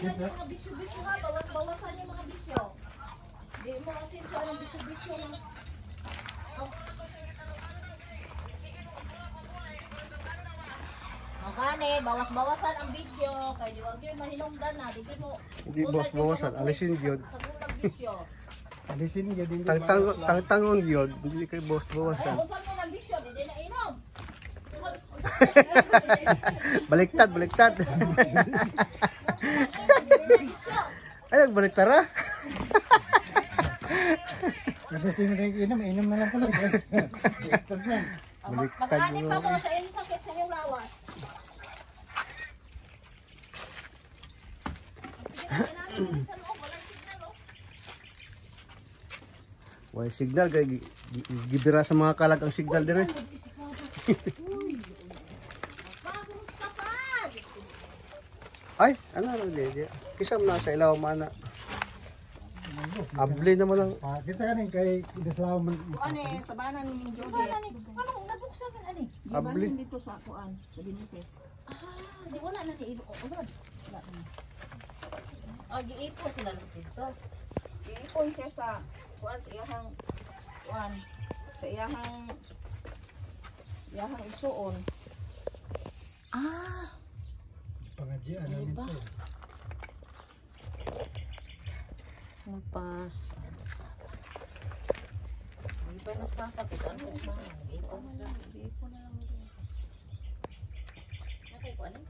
Bawasan yung mga bisyo-bisyo ha. Bawasan yung mga bisyo. Di mo kasi sa anong bisyo-bisyo na. Magani, bawas-bawasan ang bisyo. Kaya di wag yun mahinungdan na. Di mo. Hindi bawas-bawasan, alisin yun. Sa gulag bisyo. Alisin niya din. Tangtangon yun, hindi kayo Ay, bawas-bawasan. unsan mo ng bisyo, di na inom. Baliktad, baliktad. Ay, nagbaliktad ha? Alisin mo rin inom na lang pala. Mag-ani pa mo sa inyong sakit sa inyong lawas. Wala signal, gibira sa mga kalag ang signal din eh. Ay, ano din? Kisam na sa ilaw mana. Abli naman ang Kita ka rin kay Daslaw man. Ano eh, sabanan ni Jody. Ano, nabuksan man ani? abli. Dito sa kuan, sa Binites. Di wala na ni Ibo. Ulod. Wala na. Giipon sila dito. Giipon siya sa kuan sa iyahang kuan sa iyahang isuon. Pangadya ano nito. Magpas. Ipanas pa pa kita ano mas mga giipon na. Giipon na lang. Nakay kuan eh.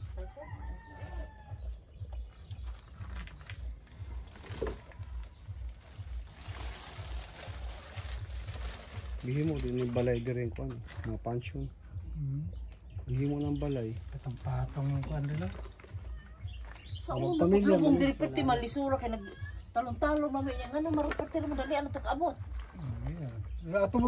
Bihi mo din yung balay din rin ko ano, mga pansyon. Bihi mo ng balay. Katong patong yung kuan nila. Sa Walang ulo pamilya, pamilya mong man. diripiti malisura kay nag talong-talong namin yan nga na marupati naman dali ano to kaabot. Ato mo